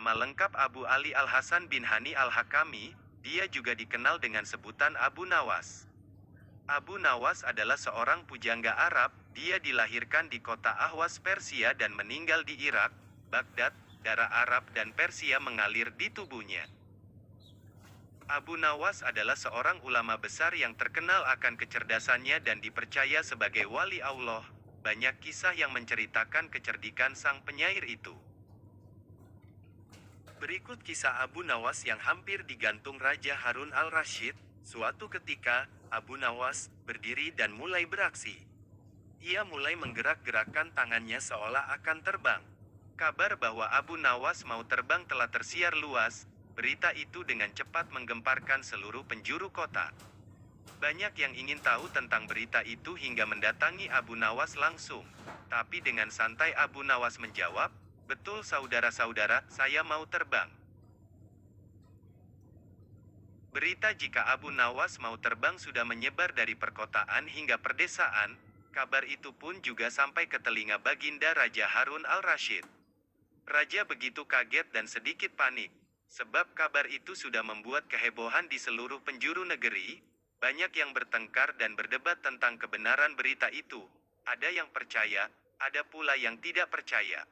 Nama lengkap Abu Ali Al-Hasan bin Hani Al-Hakami, dia juga dikenal dengan sebutan Abu Nawas. Abu Nawas adalah seorang pujangga Arab, dia dilahirkan di kota Ahwas Persia dan meninggal di Irak, Baghdad. Darah Arab dan Persia mengalir di tubuhnya. Abu Nawas adalah seorang ulama besar yang terkenal akan kecerdasannya dan dipercaya sebagai wali Allah. Banyak kisah yang menceritakan kecerdikan sang penyair itu. Berikut kisah Abu Nawas yang hampir digantung Raja Harun al-Rasyid. Suatu ketika, Abu Nawas berdiri dan mulai beraksi. Ia mulai menggerak-gerakkan tangannya seolah akan terbang. Kabar bahwa Abu Nawas mau terbang telah tersiar luas. Berita itu dengan cepat menggemparkan seluruh penjuru kota. Banyak yang ingin tahu tentang berita itu hingga mendatangi Abu Nawas langsung. Tapi dengan santai Abu Nawas menjawab, "Betul saudara-saudara, saya mau terbang." Berita jika Abu Nawas mau terbang sudah menyebar dari perkotaan hingga perdesaan. Kabar itu pun juga sampai ke telinga Baginda Raja Harun al-Rasyid. Raja begitu kaget dan sedikit panik, sebab kabar itu sudah membuat kehebohan di seluruh penjuru negeri. Banyak yang bertengkar dan berdebat tentang kebenaran berita itu. Ada yang percaya, ada pula yang tidak percaya.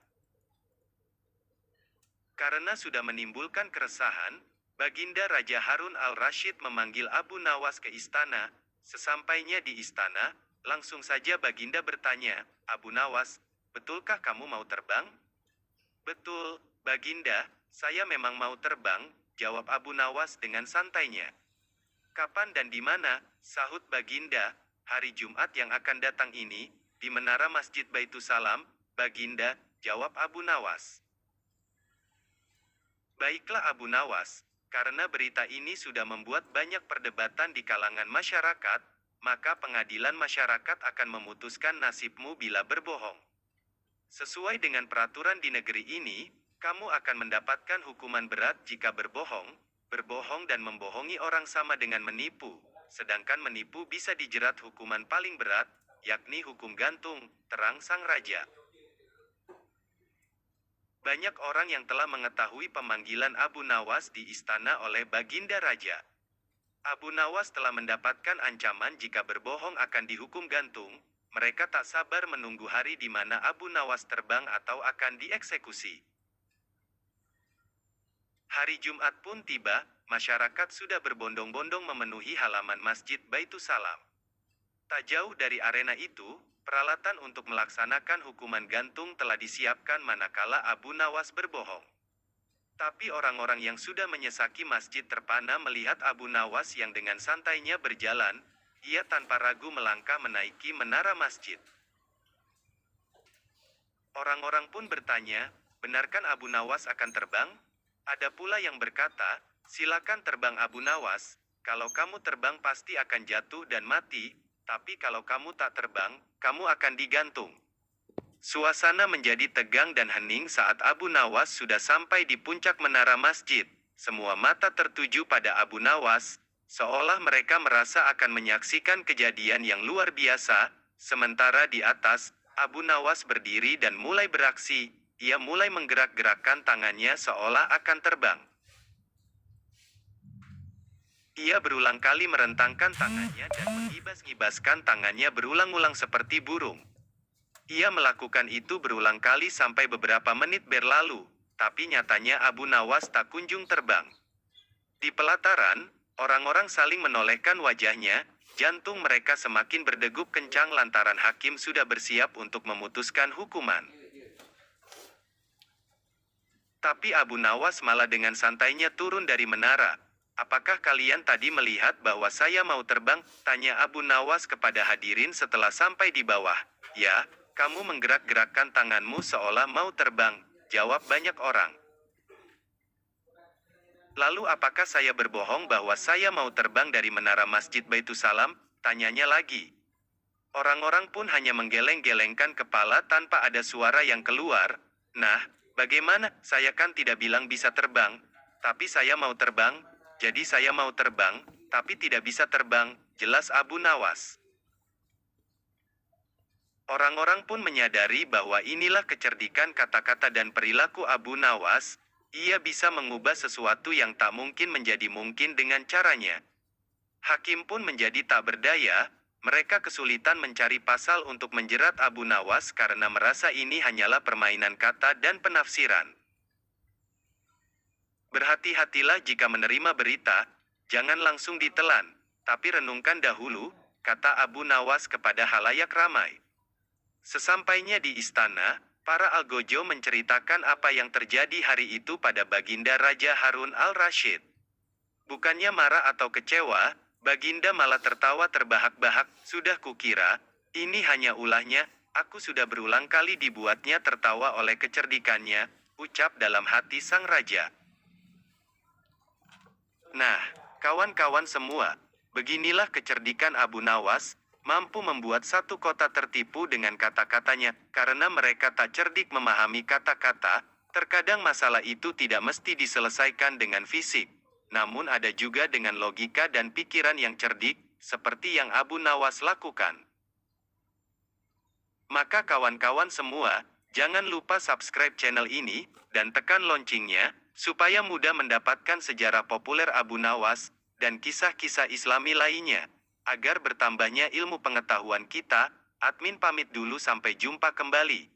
Karena sudah menimbulkan keresahan, Baginda Raja Harun al-Rasyid memanggil Abu Nawas ke istana. Sesampainya di istana, langsung saja Baginda bertanya, "Abu Nawas, betulkah kamu mau terbang?" "Betul, Baginda, saya memang mau terbang," jawab Abu Nawas dengan santainya. "Kapan dan di mana?" sahut Baginda. "Hari Jumat yang akan datang ini, di menara Masjid Baitusalam, Baginda," jawab Abu Nawas. Baiklah Abu Nawas, karena berita ini sudah membuat banyak perdebatan di kalangan masyarakat, maka pengadilan masyarakat akan memutuskan nasibmu bila berbohong. Sesuai dengan peraturan di negeri ini, kamu akan mendapatkan hukuman berat jika berbohong. Berbohong dan membohongi orang sama dengan menipu, sedangkan menipu bisa dijerat hukuman paling berat, yakni hukum gantung, terang sang raja. Banyak orang yang telah mengetahui pemanggilan Abu Nawas di istana oleh Baginda Raja. Abu Nawas telah mendapatkan ancaman jika berbohong akan dihukum gantung. Mereka tak sabar menunggu hari di mana Abu Nawas terbang atau akan dieksekusi. Hari Jumat pun tiba, masyarakat sudah berbondong-bondong memenuhi halaman Masjid Baitusalam. Tak jauh dari arena itu, peralatan untuk melaksanakan hukuman gantung telah disiapkan manakala Abu Nawas berbohong. Tapi orang-orang yang sudah menyesaki masjid terpana melihat Abu Nawas yang dengan santainya berjalan. Ia tanpa ragu melangkah menaiki menara masjid. Orang-orang pun bertanya, "Benarkah Abu Nawas akan terbang?" Ada pula yang berkata, "Silakan terbang Abu Nawas, kalau kamu terbang pasti akan jatuh dan mati, tapi kalau kamu tak terbang, kamu akan digantung." Suasana menjadi tegang dan hening saat Abu Nawas sudah sampai di puncak menara masjid. Semua mata tertuju pada Abu Nawas, seolah mereka merasa akan menyaksikan kejadian yang luar biasa. Sementara di atas, Abu Nawas berdiri dan mulai beraksi. Ia mulai menggerak-gerakkan tangannya seolah akan terbang. Ia berulang kali merentangkan tangannya dan mengibas-ngibaskan tangannya berulang-ulang seperti burung. Ia melakukan itu berulang kali sampai beberapa menit berlalu, tapi nyatanya Abu Nawas tak kunjung terbang. Di pelataran, orang-orang saling menolehkan wajahnya, jantung mereka semakin berdegup kencang lantaran hakim sudah bersiap untuk memutuskan hukuman. Tapi Abu Nawas malah dengan santainya turun dari menara. "Apakah kalian tadi melihat bahwa saya mau terbang?" tanya Abu Nawas kepada hadirin setelah sampai di bawah. "Ya, kamu menggerak-gerakkan tanganmu seolah mau terbang," jawab banyak orang. "Lalu apakah saya berbohong bahwa saya mau terbang dari menara Masjid Baitusalam?" tanyanya lagi. Orang-orang pun hanya menggeleng-gelengkan kepala tanpa ada suara yang keluar. "Nah, bagaimana? Saya kan tidak bilang bisa terbang, tapi saya mau terbang, jadi saya mau terbang, tapi tidak bisa terbang," jelas Abu Nawas. Orang-orang pun menyadari bahwa inilah kecerdikan kata-kata dan perilaku Abu Nawas. Ia bisa mengubah sesuatu yang tak mungkin menjadi mungkin dengan caranya. Hakim pun menjadi tak berdaya, mereka kesulitan mencari pasal untuk menjerat Abu Nawas karena merasa ini hanyalah permainan kata dan penafsiran. Berhati-hatilah jika menerima berita, jangan langsung ditelan, tapi renungkan dahulu, kata Abu Nawas kepada halayak ramai. Sesampainya di istana, para algojo menceritakan apa yang terjadi hari itu pada Baginda Raja Harun al-Rashid. Bukannya marah atau kecewa, Baginda malah tertawa terbahak-bahak. Sudah kukira, ini hanya ulahnya, aku sudah berulang kali dibuatnya tertawa oleh kecerdikannya, ucap dalam hati sang raja. Nah, kawan-kawan semua, beginilah kecerdikan Abu Nawas, mampu membuat satu kota tertipu dengan kata-katanya, karena mereka tak cerdik memahami kata-kata, terkadang masalah itu tidak mesti diselesaikan dengan fisik, namun ada juga dengan logika dan pikiran yang cerdik, seperti yang Abu Nawas lakukan. Maka kawan-kawan semua, jangan lupa subscribe channel ini, dan tekan loncengnya, supaya mudah mendapatkan sejarah populer Abu Nawas, dan kisah-kisah Islami lainnya. Agar bertambahnya ilmu pengetahuan kita, admin pamit dulu sampai jumpa kembali.